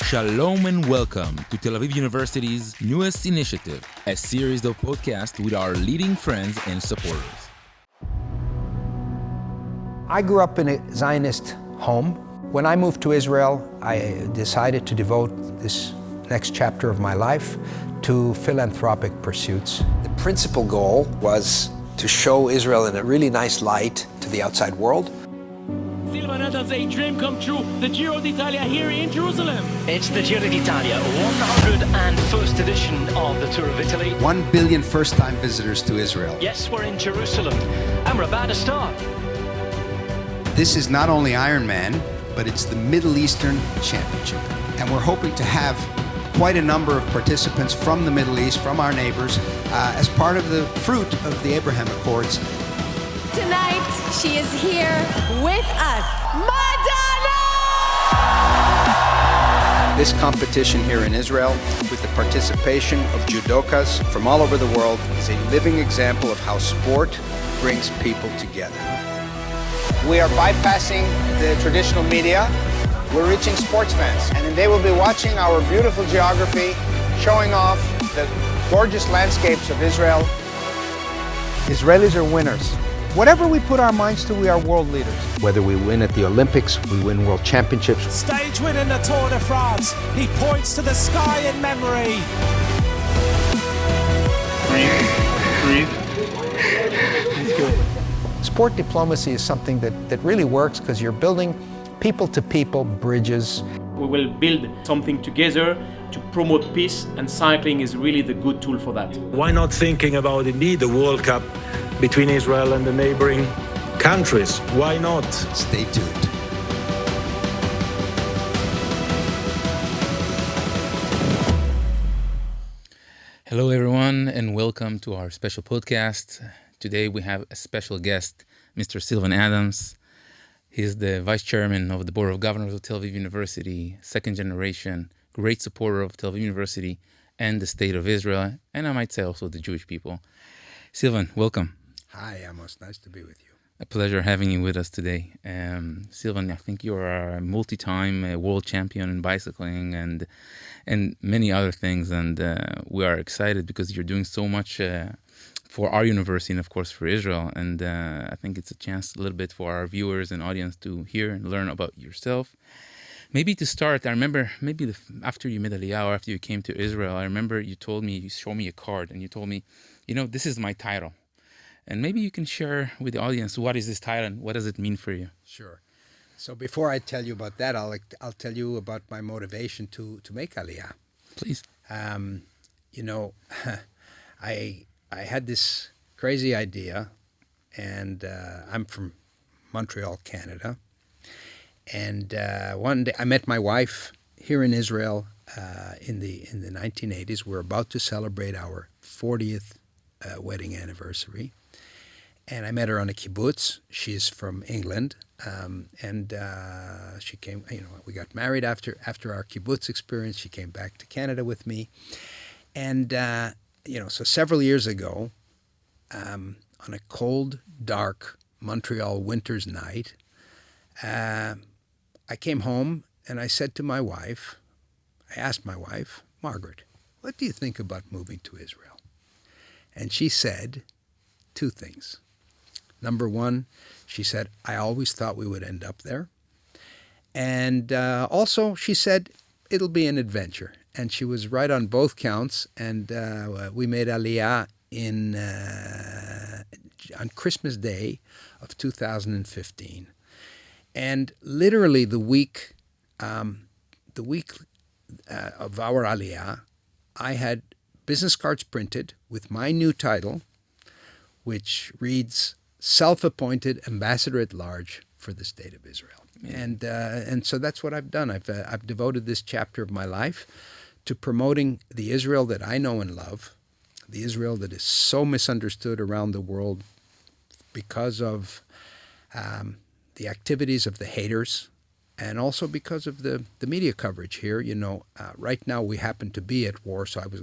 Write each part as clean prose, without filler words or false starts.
Shalom and welcome to Tel Aviv University's newest initiative, a series of podcasts with our leading friends and supporters. I grew up in a Zionist home. When I moved to Israel, I decided to devote this next chapter of my life to philanthropic pursuits. The principal goal was to show Israel in a really nice light to the outside world. Sylvan Adams, a dream come true. The Giro d'Italia here in Jerusalem. It's the Giro d'Italia, 101st edition of the Tour of Italy. 1 billion first-time visitors to Israel. Yes, we're in Jerusalem, and we're about to start. This is not only Ironman, but it's the Middle Eastern Championship. And we're hoping to have quite a number of participants from the Middle East, from our neighbors, as part of the fruit of the Abraham Accords. Tonight, she is here with us, Madonna! This competition here in Israel, with the participation of judokas from all over the world, is a living example of how sport brings people together. We are bypassing the traditional media. We're reaching sports fans, and they will be watching our beautiful geography, showing off the gorgeous landscapes of Israel. Israelis are winners. Whatever we put our minds to, we are world leaders. Whether we win at the Olympics, we win world championships. Stage win in the Tour de France. He points to the sky in memory. Breathe. He's good. Sport diplomacy is something that really works because you're building people-to-people bridges. We will build something together to promote peace, and cycling is really the good tool for that. Why not thinking about indeed the World Cup between Israel and the neighboring countries? Why not? Stay tuned. Hello, everyone, and welcome to our special podcast. Today we have a special guest, Mr. Sylvan Adams. He's the vice chairman of the board of governors of Tel Aviv University, second generation, great supporter of Tel Aviv University and the state of Israel, and I might say also the Jewish people. Sylvan, welcome. Hi, Amos. Nice to be with you. A pleasure having you with us today. Sylvan, I think you are a multi-time world champion in bicycling and many other things, and we are excited because you're doing so much for our university and, of course, for Israel. And I think it's a chance a little bit for our viewers and audience to hear and learn about yourself. Maybe to start, I remember after you made Aliyah or after you came to Israel, I remember you told me, you showed me a card and you told me, this is my title. And maybe you can share with the audience, what is this title and what does it mean for you? Sure. So before I tell you about that, I'll tell you about my motivation to make Aliyah. Please. I had this crazy idea, and I'm from Montreal, Canada. And one day I met my wife here in Israel in the 1980s. We're about to celebrate our 40th wedding anniversary. And I met her on a kibbutz. She's from England. And she came, we got married after our kibbutz experience. She came back to Canada with me. And, so several years ago, on a cold, dark Montreal winter's night, I came home and I said to my wife, I asked my wife, Margaret, what do you think about moving to Israel? And she said two things. Number one, she said, I always thought we would end up there. And also, she said, it'll be an adventure. And she was right on both counts. And we made Aliyah on Christmas Day of 2015. And literally the week of our Aliyah, I had business cards printed with my new title, which reads, Self-Appointed Ambassador at Large for the State of Israel. And so that's what I've done. I've devoted this chapter of my life to promoting the Israel that I know and love, the Israel that is so misunderstood around the world because of the activities of the haters, and also because of the media coverage here. Right now we happen to be at war, so I was,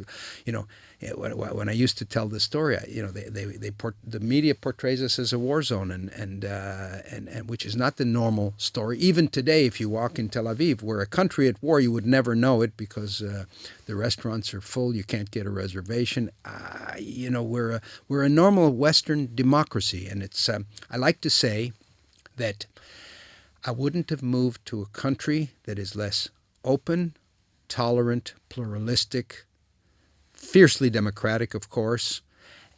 when I used to tell this story, the media portrays us as a war zone, and which is not the normal story. Even today, if you walk in Tel Aviv, we're a country at war. You would never know it because the restaurants are full. You can't get a reservation. We're a normal Western democracy, and it's. I like to say that I wouldn't have moved to a country that is less open, tolerant, pluralistic, fiercely democratic, of course,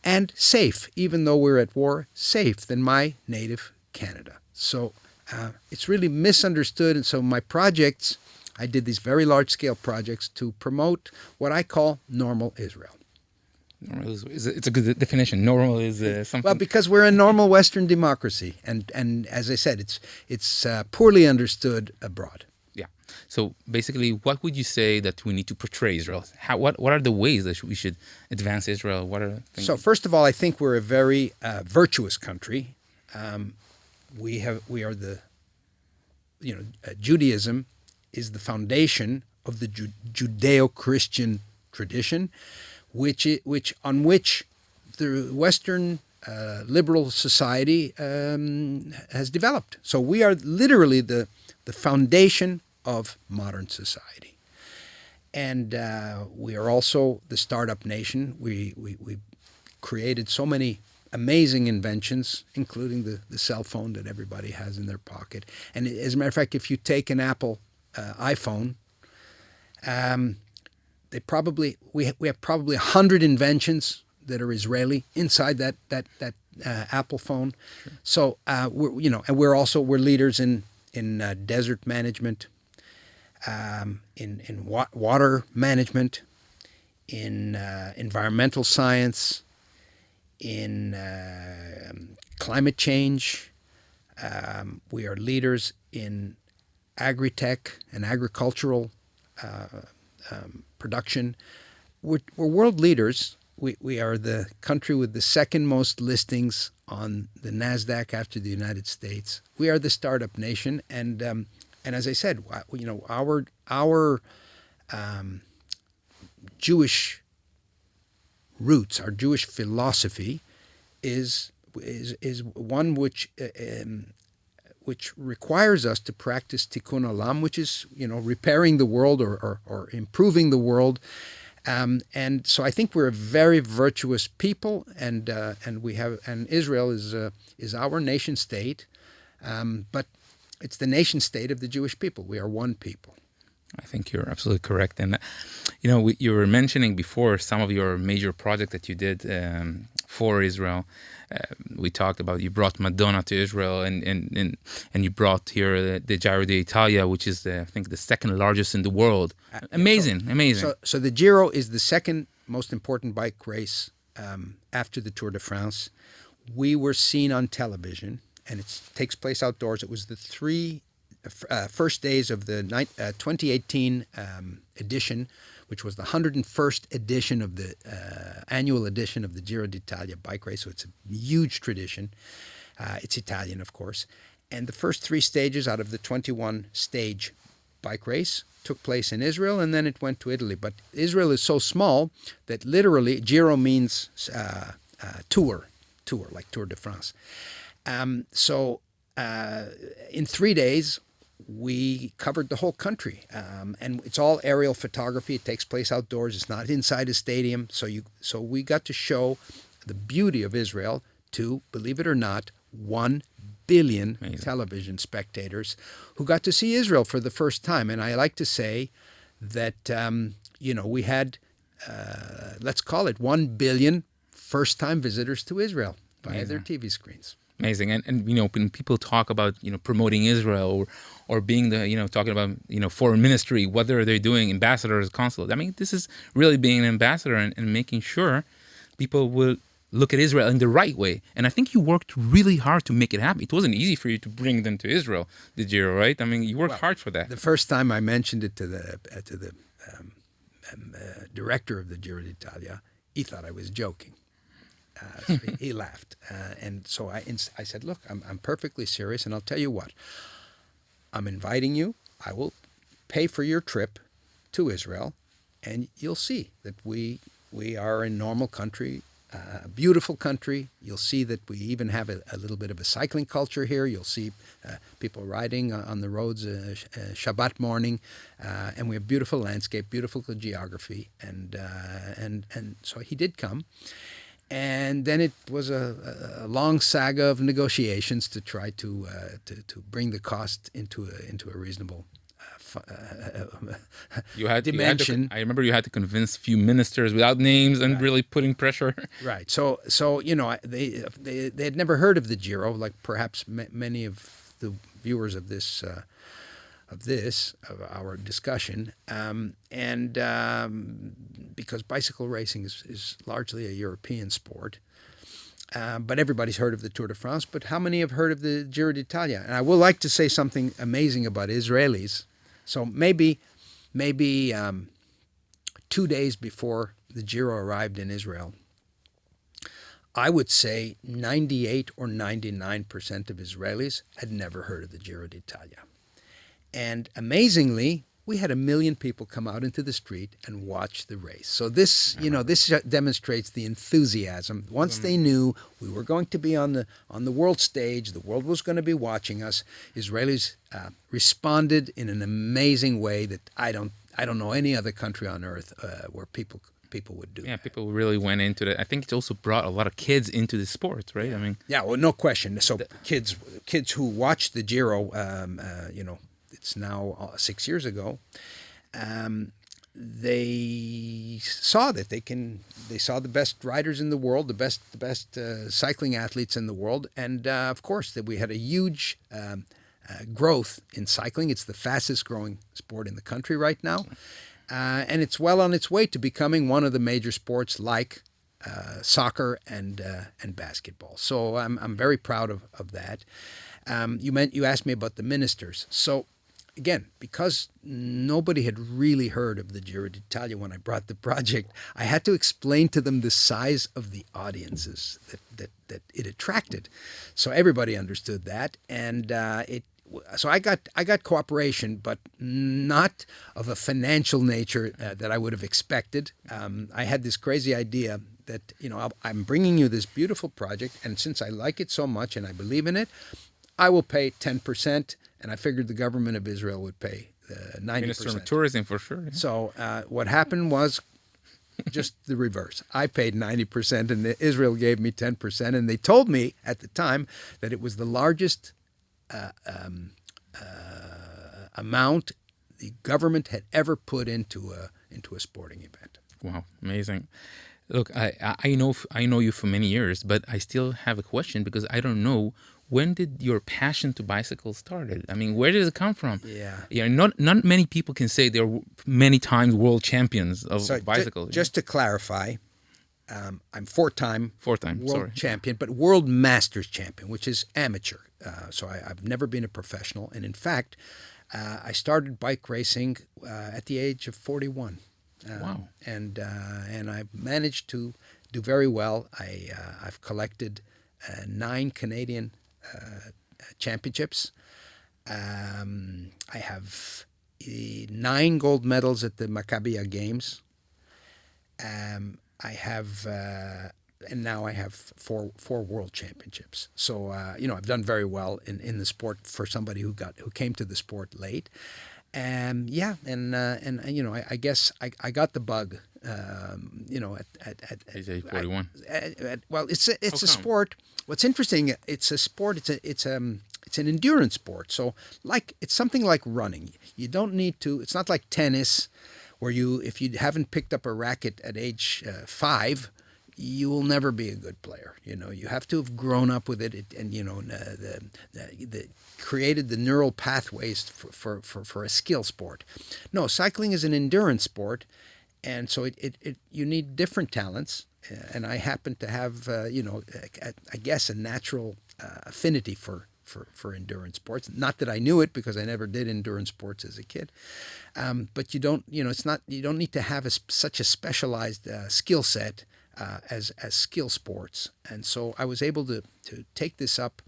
and safe, even though we're at war, safe than my native Canada. So it's really misunderstood. And so my projects, I did these very large-scale projects to promote what I call normal Israel. Normal it's a good definition. Normal is something. Well, because we're a normal Western democracy, and as I said, it's poorly understood abroad. Yeah. So basically, what would you say that we need to portray Israel? What are the ways that we should advance Israel? What are things? So first of all, I think we're a very virtuous country. We are the, Judaism is the foundation of the Judeo-Christian tradition, on which the Western liberal society has developed. So we are literally the foundation of modern society. And we are also the startup nation. We created so many amazing inventions, including the cell phone that everybody has in their pocket. And as a matter of fact, if you take an Apple iPhone, we have probably 100 inventions that are Israeli inside that Apple phone. Sure. So we're leaders in desert management, in water management, in environmental science, in climate change. We are leaders in agri-tech and agricultural production. We're world leaders. We are the country with the second most listings on the NASDAQ after the United States. We are the startup nation, and as I said, our Jewish roots, our Jewish philosophy, is one which requires us to practice tikkun olam, which is repairing the world or improving the world. And so I think we're a very virtuous people, and Israel is our nation state, but it's the nation state of the Jewish people. We are one people. I think you're absolutely correct. And you were mentioning before some of your major projects that you did for Israel. We talked about you brought Madonna to Israel, and you brought here the Giro d'Italia, which is I think the second largest in the world. Amazing. So the Giro is the second most important bike race after the Tour de France. We were seen on television, and it takes place outdoors. It was the first days of the 2018 edition, which was the 101st edition of the annual edition of the Giro d'Italia bike race. So it's a huge tradition. It's Italian, of course. And the first 3 stages out of the 21-stage bike race took place in Israel, and then it went to Italy. But Israel is so small that literally Giro means tour, like Tour de France. So in 3 days, we covered the whole country, and it's all aerial photography. It takes place outdoors. It's not inside a stadium. So we got to show the beauty of Israel to, believe it or not, 1 billion television spectators who got to see Israel for the first time. And I like to say that we had let's call it 1 billion first-time visitors to Israel via their TV screens. Amazing. And when people talk about promoting Israel or being the talking about foreign ministry, whether they're doing ambassadors, consulate, I mean, this is really being an ambassador and making sure people will look at Israel in the right way. And I think you worked really hard to make it happen. It wasn't easy for you to bring them to Israel, the Giro, right? I mean, you worked hard for that. The first time I mentioned it to the director of the Giro d'Italia, he thought I was joking. He laughed, and so I said, "Look, I'm perfectly serious, and I'll tell you what. I'm inviting you. I will pay for your trip to Israel, and you'll see that we are a normal country, a beautiful country. You'll see that we even have a little bit of a cycling culture here. You'll see people riding on the roads Shabbat morning, and we have beautiful landscape, beautiful geography, and so he did come. And then it was a long saga of negotiations to try to bring the cost into a reasonable dimension. I remember you had to convince a few ministers without names and really putting pressure. Right. So they had never heard of the Giro, like perhaps many of the viewers of our discussion, because bicycle racing is largely a European sport. But everybody's heard of the Tour de France. But how many have heard of the Giro d'Italia? And I would like to say something amazing about Israelis. So maybe 2 days before the Giro arrived in Israel, I would say 98 or 99% of Israelis had never heard of the Giro d'Italia. And amazingly, we had 1 million people come out into the street and watch the race. So this demonstrates the enthusiasm. Once they knew we were going to be on the world stage, the world was going to be watching us, Israelis responded in an amazing way that I don't know any other country on earth where people would do. Yeah, people really went into it. I think it also brought a lot of kids into the sport, right? I mean, yeah, well, no question. So kids who watched the Giro, it's now 6 years ago. They saw that they saw the best riders in the world, the best cycling athletes in the world, and of course that we had a huge growth in cycling. It's the fastest growing sport in the country right now, and it's well on its way to becoming one of the major sports like soccer and basketball. So I'm very proud of that. You asked me about the ministers. So again, because nobody had really heard of the Giro d'Italia when I brought the project, I had to explain to them the size of the audiences that it attracted. So everybody understood that, and so I got cooperation, but not of a financial nature that I would have expected. I had this crazy idea that I'm bringing you this beautiful project, and since I like it so much and I believe in it, I will pay 10%. And I figured the government of Israel would pay 90%. Minister of Tourism, for sure. Yeah. So what happened was just the reverse. I paid 90%, and Israel gave me 10%. And they told me at the time that it was the largest amount the government had ever put into a sporting event. Wow, amazing. Look, I know you for many years, but I still have a question because I don't know. When did your passion to bicycles started? I mean, where did it come from? Yeah. Not many people can say they're many times world champions of bicycles. Just to clarify, I'm four-time world champion, but world masters champion, which is amateur. So I've never been a professional, and in fact, I started bike racing at the age of 41. Wow! And I've managed to do very well. I've collected 9 Canadian championships. I have 9 gold medals at the Maccabiah Games. I have, and now I have four world championships. So I've done very well in the sport for somebody who came to the sport late. I guess I got the bug. At age 41. Well, it's a sport. What's interesting, it's a sport. It's an endurance sport. So it's something like running. You don't need to. It's not like tennis, where if you haven't picked up a racket at age 5, you will never be a good player. You have to have grown up with it, and created the neural pathways for a skill sport. No, cycling is an endurance sport, and so you need different talents. And I happen to have, I guess, a natural affinity for endurance sports. Not that I knew it, because I never did endurance sports as a kid. But you don't need to have such a specialized skill set as skill sports. And so I was able to take this up.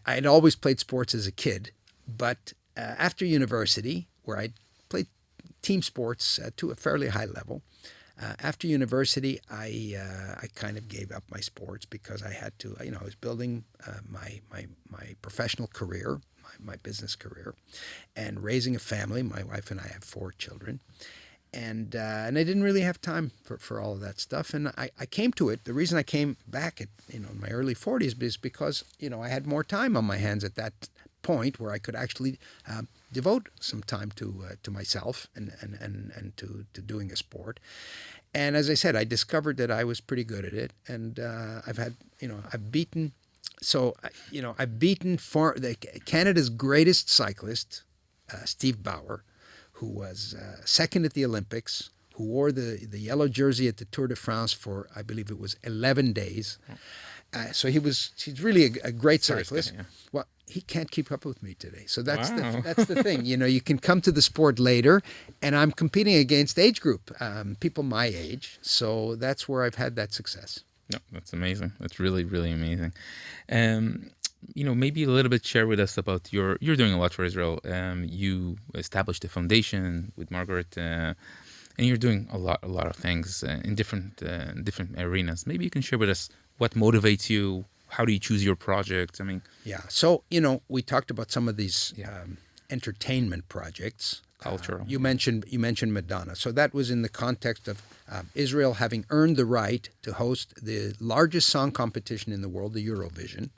I'd always played sports as a kid, but after university, where I played team sports to a fairly high level, after university, I kind of gave up my sports because I had to. I was building my professional career, my business career, and raising a family. My wife and I have 4 children. And I didn't really have time for all of that stuff. And I came to it. The reason I came back at in my early 40s is because I had more time on my hands at that point where I could actually devote some time to myself and to doing a sport. And as I said, I discovered that I was pretty good at it. And I've beaten Canada's greatest cyclist, Steve Bauer, who was second at the Olympics, who wore the yellow jersey at the Tour de France for, I believe it was 11 days. So he's really a great cyclist. Yeah. Well, he can't keep up with me today. So that's the thing. You can come to the sport later, and I'm competing against age group, people my age. So that's where I've had that success. No, that's amazing. That's really, really amazing. Maybe a little bit share with us about you're doing a lot for Israel. You established a foundation with Margaret, and you're doing a lot of things in different arenas. Maybe you can share with us what motivates you. How do you choose your projects? Yeah. So we talked about some of these entertainment projects. Cultural. You mentioned Madonna. So that was in the context of Israel having earned the right to host the largest song competition in the world, the Eurovision.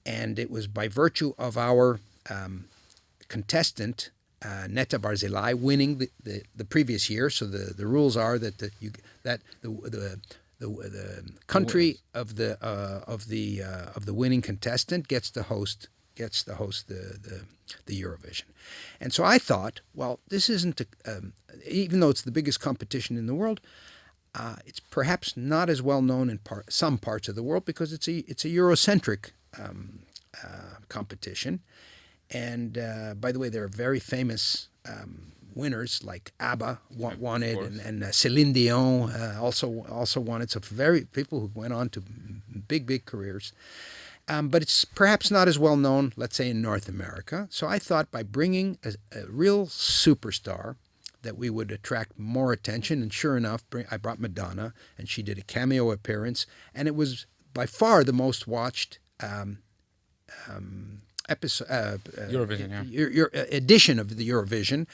And it was by virtue of our contestant, Netta Barzilai, winning the previous year. So the rules are that the country of the winning contestant gets to host the Eurovision. And so I thought, well, this isn't even though it's the biggest competition in the world, it's perhaps not as well known in some parts of the world because it's a Eurocentric competition. And by the way, there are very famous winners like ABBA won it, and Celine Dion also won it. So very people who went on to big careers. But it's perhaps not as well known, let's say, in North America. So I thought by bringing a real superstar that we would attract more attention. And sure enough, I brought Madonna, and she did a cameo appearance. And it was by far the most watched Eurovision, your edition of the Eurovision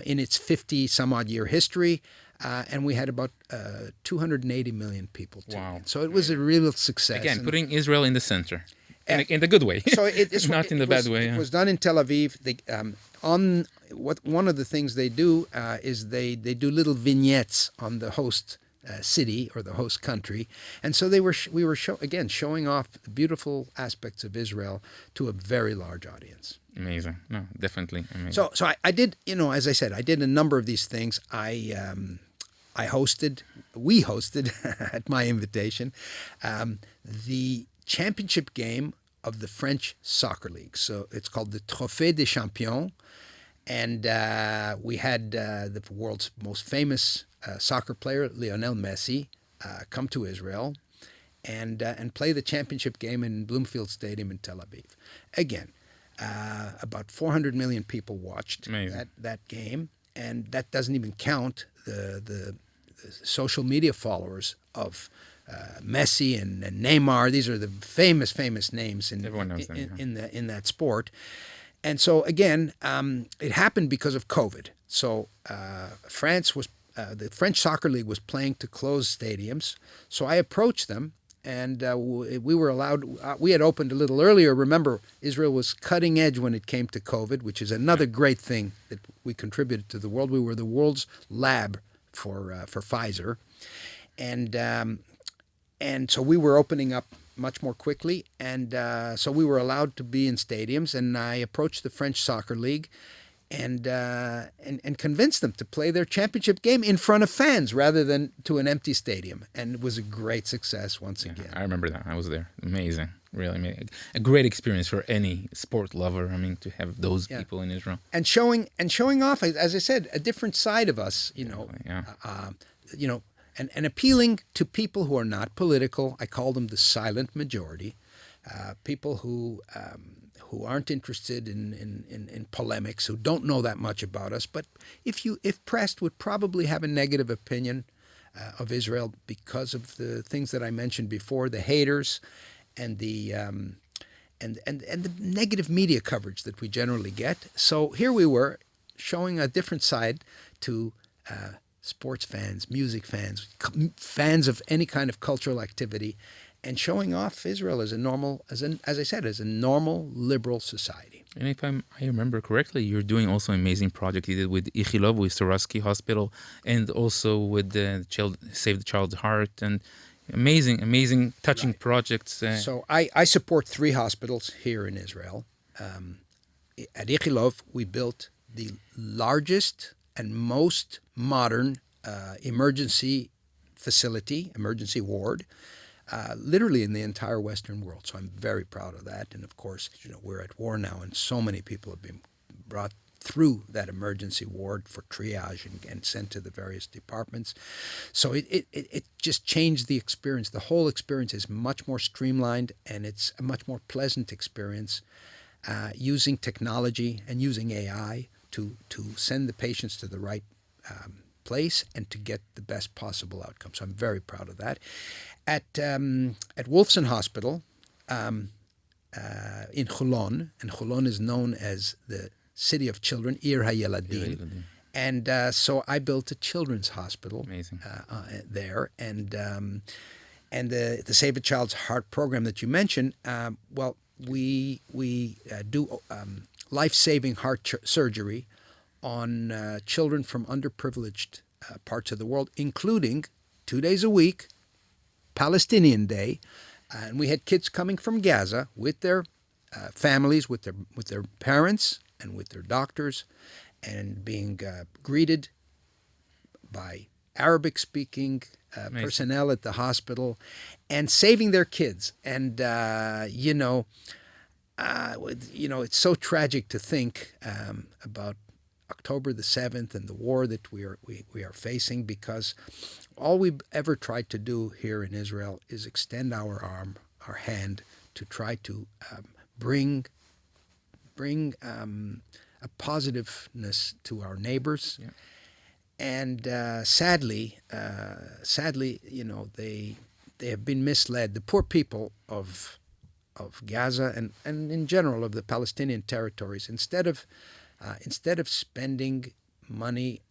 in its 50-some-odd year history. And we had about 280 million people tune in. So it was a real success. Again, putting Israel in the center, in the good way, so it's not in the bad way. It was done in Tel Aviv. One of the things they do is they do little vignettes on the host city or the host country, and so we were showing off the beautiful aspects of Israel to a very large audience. Amazing, no, definitely amazing. So I did, as I said, I did a number of these things. We hosted at my invitation, the championship game of the French Soccer League. So it's called the Trophée des Champions. And we had the world's most famous soccer player, Lionel Messi, come to Israel and play the championship game in Bloomfield Stadium in Tel Aviv. Again, about 400 million people watched that game. And that doesn't even count the social media followers of Messi and Neymar. These are the famous names in that sport. And so again, it happened because of COVID. So the French Soccer League was playing to close stadiums. So I approached them, and we were allowed. We had opened a little earlier. Remember, Israel was cutting edge when it came to COVID, which is another great thing that we contributed to the world. We were the world's lab for Pfizer, and so we were opening up much more quickly, and so we were allowed to be in stadiums. And I approached the French Soccer League, and convinced them to play their championship game in front of fans rather than to an empty stadium. And it was a great success once again. I remember that. I was there. Amazing. Really amazing. A great experience for any sport lover. To have those people in Israel. And showing off, as I said, a different side of us, and appealing to people who are not political. I call them the silent majority. people who aren't interested in polemics, who don't know that much about us, but if pressed, would probably have a negative opinion of Israel because of the things that I mentioned before, the haters and the negative media coverage that we generally get. So here we were showing a different side to sports fans, music fans, fans of any kind of cultural activity, and showing off Israel as a normal liberal society. And if I remember correctly, you're doing also an amazing project you did with Ichilov, with Sorovsky Hospital, and also with the Save the Child's Heart, and amazing, touching projects. So I support 3 hospitals here in Israel. At Ichilov, we built the largest and most modern emergency facility, emergency ward, literally in the entire Western world. So I'm very proud of that. And of course, we're at war now, and so many people have been brought through that emergency ward for triage and sent to the various departments. So it just changed the experience. The whole experience is much more streamlined, and it's a much more pleasant experience using technology and using AI to send the patients to the right place and to get the best possible outcome. So I'm very proud of that. At Wolfson Hospital in Holon, and Holon is known as the City of Children, Ir HaYeladim. And so I built a children's hospital there. And the Save a Child's Heart program that you mentioned, we do life-saving heart surgery on children from underprivileged parts of the world, including 2 days a week, Palestinian Day, and we had kids coming from Gaza with their families, with their parents, and with their doctors, and being greeted by Arabic-speaking personnel at the hospital, and saving their kids. And it's so tragic to think about October the 7th and the war that we are facing, because all we've ever tried to do here in Israel is extend our arm, our hand, to try to bring a positiveness to our neighbors. Yeah. And sadly, they have been misled. The poor people of Gaza and in general of the Palestinian territories, instead of spending money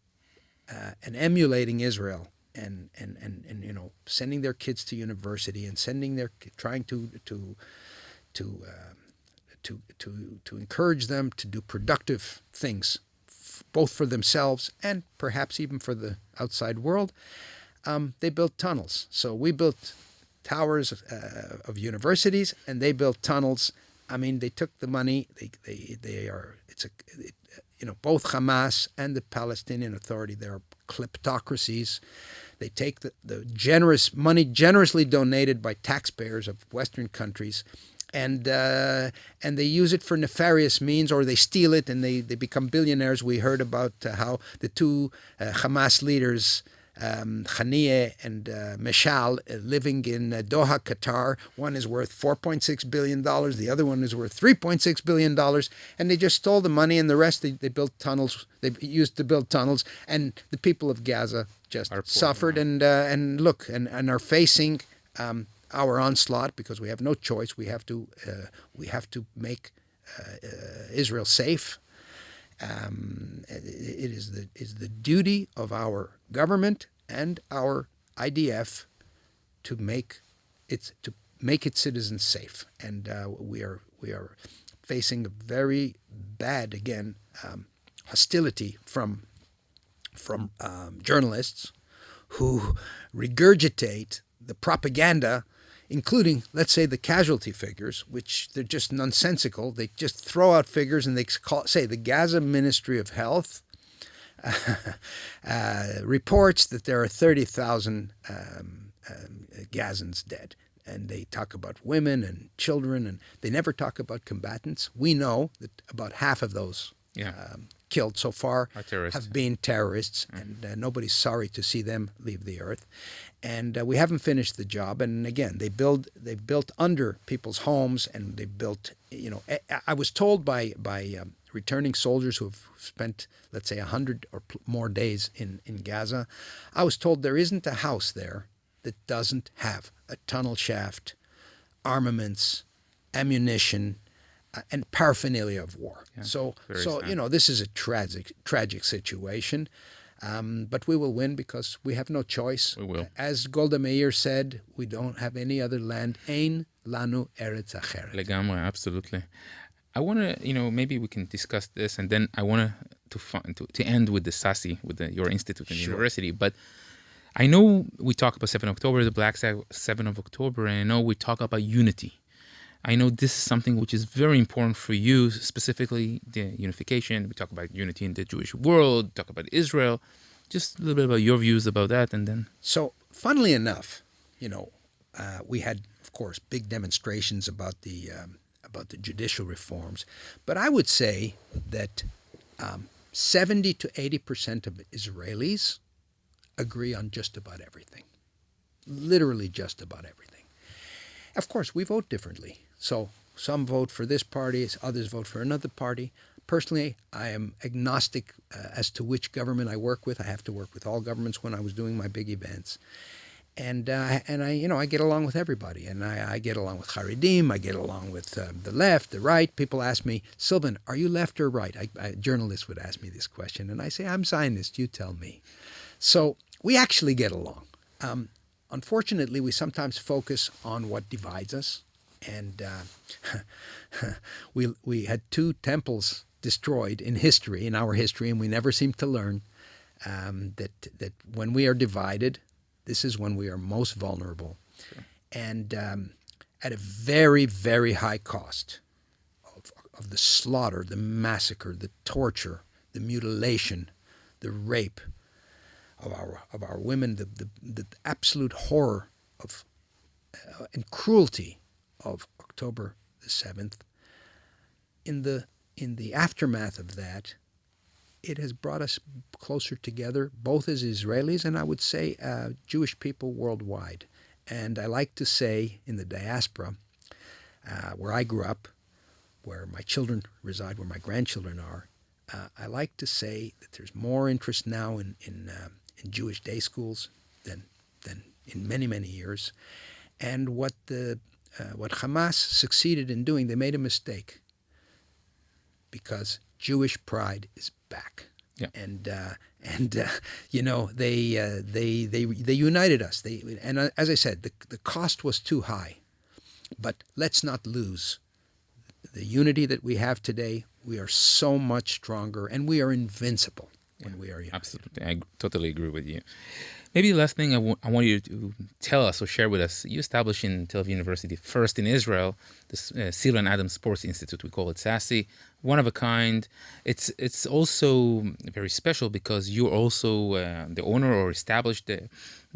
and emulating Israel and sending their kids to university and trying to encourage them to do productive things, both for themselves and perhaps even for the outside world, they built tunnels. So we built towers of universities, and they built tunnels. I mean, they took the money. Both Hamas and the Palestinian Authority, they are kleptocracies. They take the generous money generously donated by taxpayers of Western countries, and they use it for nefarious means, or they steal it and they become billionaires. We heard about how the 2 Hamas leaders, Haniyeh and Meshal, living in Doha, Qatar. One is worth $4.6 billion. The other one is worth $3.6 billion. And they just stole the money, and the rest they built tunnels. They used to build tunnels, and the people of Gaza just suffered and are facing our onslaught, because we have no choice. We have to make Israel safe. It is the duty of our government and our IDF to make its citizens safe, and we are facing a very bad hostility from journalists who regurgitate the propaganda, including, let's say, the casualty figures, which they're just nonsensical. They just throw out figures, and they say the Gaza Ministry of Health reports that there are 30,000 Gazans dead. And they talk about women and children, and they never talk about combatants. We know that about half of those killed so far Terrorists. have been terrorists, and nobody's sorry to see them leave the earth. And we haven't finished the job. And again, they've built under people's homes, and they've built. I was told by returning soldiers who have spent, let's say, 100 or more days in Gaza, I was told there isn't a house there that doesn't have a tunnel shaft, armaments, ammunition, and paraphernalia of war. Yeah, So sad. this is a tragic situation, but we will win because we have no choice. We will. As Golda Meir said, we don't have any other land. Ein lanu eretz acheret. Legamre, absolutely. I want to, maybe we can discuss this, and then I want to end with the SASI, with your institute and university. But I know we talk about 7 October, the Black 7 of October, and I know we talk about unity. I know this is something which is very important for you, specifically the unification. We talk about unity in the Jewish world, talk about Israel. Just a little bit about your views about that, and then... So, funnily enough, we had, of course, big demonstrations about the judicial reforms, but I would say that 70 to 80% of Israelis agree on just about everything, literally just about everything. Of course, we vote differently. So some vote for this party, others vote for another party. Personally, I am agnostic as to which government I work with. I have to work with all governments when I was doing my big events. And I get along with everybody. And I get along with Haredim. I get along with the left, the right. People ask me, Sylvan, are you left or right? Journalists would ask me this question. And I say, I'm Zionist. You tell me. So we actually get along. Unfortunately, we sometimes focus on what divides us. And we had 2 temples destroyed in our history, and we never seem to learn that when we are divided, this is when we are most vulnerable. Sure. And at a very, very high cost of the slaughter, the massacre, the torture, the mutilation, the rape of our women, the absolute horror of and cruelty of October the 7th. In the aftermath of that, it has brought us closer together, both as Israelis and I would say Jewish people worldwide. And I like to say in the diaspora, where I grew up, where my children reside, where my grandchildren are, I like to say that there's more interest now in Jewish day schools than in many, many years. And what Hamas succeeded in doing, they made a mistake, because Jewish pride is back. Yeah. They united us. As I said, the cost was too high, but let's not lose the unity that we have today. We are so much stronger, and we are invincible when we are united. Absolutely, I totally agree with you. Maybe the last thing I want you to tell us or share with us, you established in Tel Aviv University, first in Israel, the Sylvan Adams Sports Institute, we call it SASI, one of a kind. It's also very special because you're also the owner or established the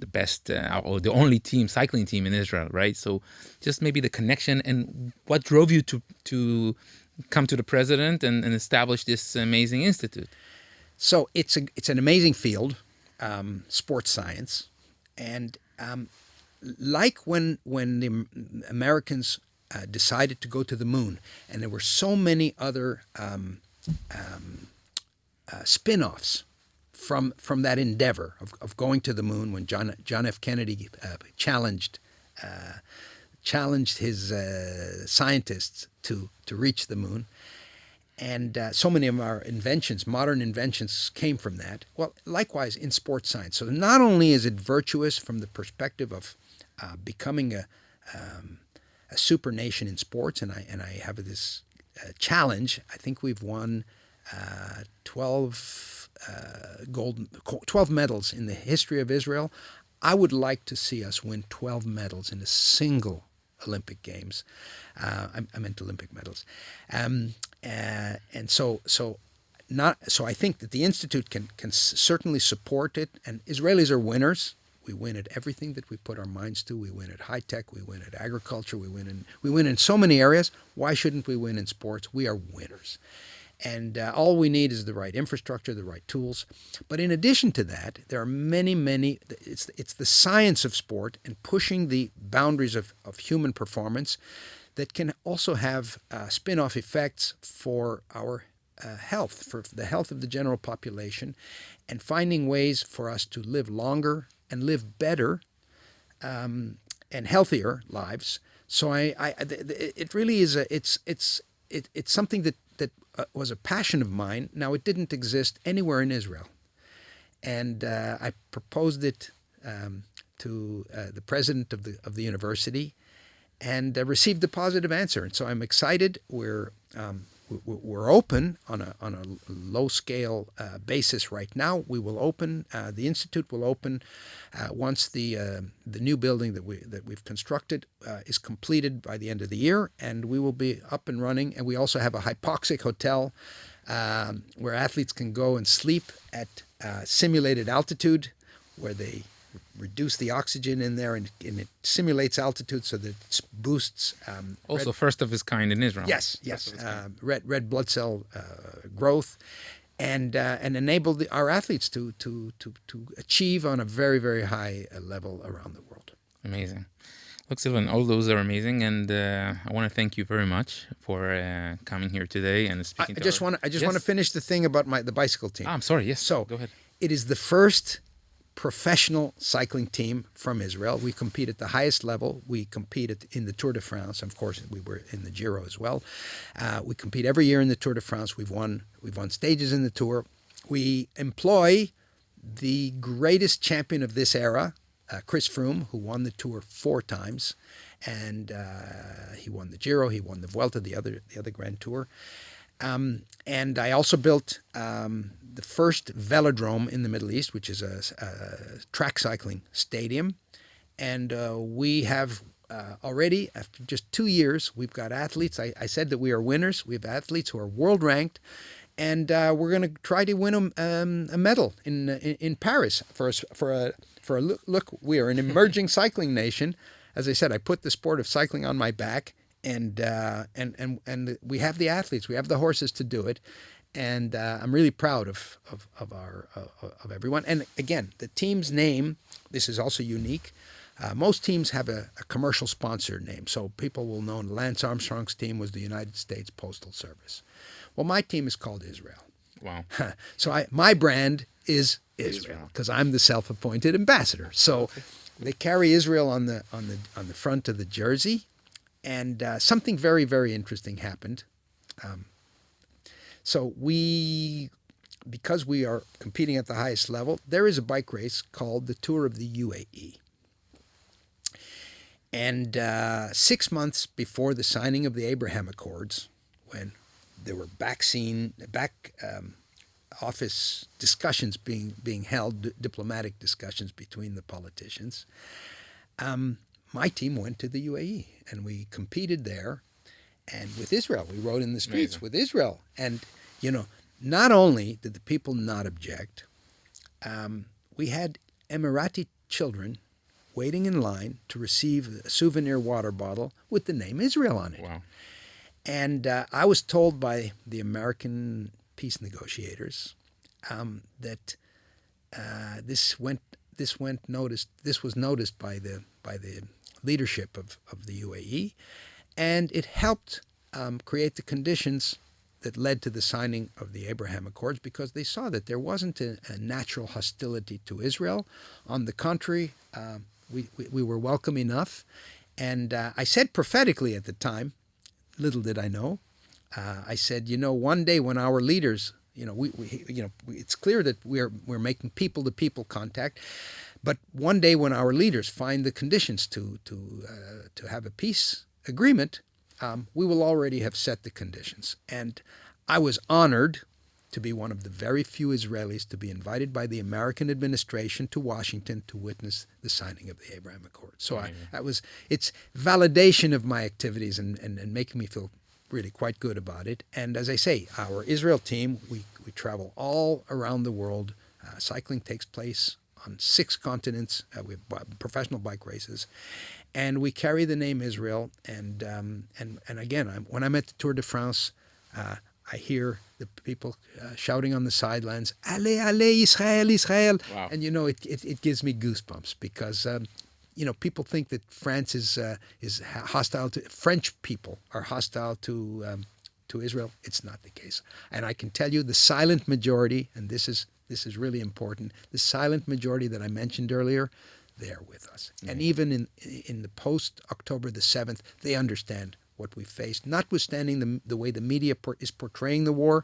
best or the only cycling team in Israel, right? So just maybe the connection and what drove you to come to the president and establish this amazing institute. So it's an amazing field. Sports science, and like when the Americans decided to go to the moon, and there were so many other spin-offs from that endeavor of going to the moon, when John F. Kennedy challenged his scientists to reach the moon. And so many of our inventions, modern inventions, came from that. Well, likewise in sports science. So not only is it virtuous from the perspective of becoming a super nation in sports, and I have this challenge. I think we've won 12 medals in the history of Israel. I would like to see us win 12 medals in a single Olympic Games. I meant Olympic medals. So I think that the Institute can certainly support it, and Israelis are winners. We win at everything that we put our minds to. We win at high tech. We win at agriculture. We win in so many areas. Why shouldn't we win in sports? We are winners. And all we need is the right infrastructure, the right tools. But in addition to that, there are many, it's the science of sport and pushing the boundaries of human performance that can also have spin-off effects for our health, for the health of the general population, and finding ways for us to live longer and live better and healthier lives. So it really is it's something that was a passion of mine. Now, it didn't exist anywhere in Israel, and I proposed it to the president of the university, and received a positive answer. And so I'm excited. We're open on a low scale basis right now. We will open. The institute will open once the new building that we've constructed is completed by the end of the year, and we will be up and running. And we also have a hypoxic hotel where athletes can go and sleep at simulated altitude, where they reduce the oxygen in there, and it simulates altitude so that it boosts. Also, first of its kind in Israel. Yes. Red blood cell growth, and enable our athletes to achieve on a very, very high level around the world. Amazing. Look, Sylvan, all those are amazing, and I want to thank you very much for coming here today and speaking. I just want to finish the thing about the bicycle team. I'm sorry. Yes. So go ahead. It is the first professional cycling team from Israel. We compete at the highest level. We competed in the Tour de France. Of course, we were in the Giro as well. We compete every year in the Tour de France. We've won stages in the Tour. We employ the greatest champion of this era, Chris Froome, who won the Tour 4 times, and he won the Giro. He won the Vuelta, the other Grand Tour. And I also built the first velodrome in the Middle East, which is a track cycling stadium. And we have already, after just 2 years, we've got athletes. I said that we are winners. We have athletes who are world ranked. And we're going to try to win a medal in Paris for a look. We are an emerging cycling nation. As I said, I put the sport of cycling on my back. And we have the athletes, we have the horses to do it, and I'm really proud of everyone. And again, the team's name, this is also unique. Most teams have a commercial sponsor name, so people will know Lance Armstrong's team was the United States Postal Service. Well, my team is called Israel. Wow! So my brand is Israel because I'm the self-appointed ambassador. So they carry Israel on the front of the jersey. And something very, very interesting happened. So because we are competing at the highest level, there is a bike race called the Tour of the UAE. And 6 months before the signing of the Abraham Accords, when there were back office discussions being held, diplomatic discussions between the politicians, my team went to the UAE, and we competed there, and with Israel. We rode in the streets with Israel. And, not only did the people not object, we had Emirati children waiting in line to receive a souvenir water bottle with the name Israel on it. Wow. And I was told by the American peace negotiators that this was noticed by the leadership of the UAE, and it helped create the conditions that led to the signing of the Abraham Accords, because they saw that there wasn't a natural hostility to Israel. On the contrary, we were welcome enough. And I said prophetically at the time, little did I know, I said, one day when our leaders, it's clear that we're making people-to-people contact. But one day when our leaders find the conditions to have a peace agreement, we will already have set the conditions. And I was honored to be one of the very few Israelis to be invited by the American administration to Washington to witness the signing of the Abraham Accord. So it's validation of my activities and making me feel really quite good about it. And as I say, our Israel team, we travel all around the world. Cycling takes place on 6 continents. We have professional bike races, and we carry the name Israel. And again, when I'm at the Tour de France, I hear the people shouting on the sidelines, "Allez, allez, Israel, Israel!" Wow. And it gives me goosebumps because people think that France is hostile to French people are hostile to Israel. It's not the case, and I can tell you the silent majority, and this is really important. The silent majority that I mentioned earlier, they're with us, and even in the post October the 7th, they understand what we faced. Notwithstanding the way the media is portraying the war,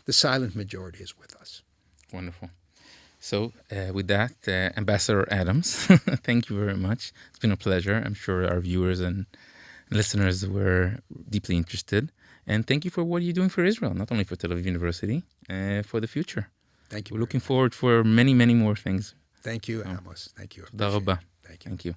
the silent majority is with us. Wonderful. So with that, Ambassador Adams, thank you very much. It's been a pleasure. I'm sure our viewers and listeners were deeply interested. And thank you for what you're doing for Israel, not only for Tel Aviv University, for the future. Thank you. We're looking forward for many, many more things. Thank you, Amos. Thank you. תודה רבה. Thank you. Thank you.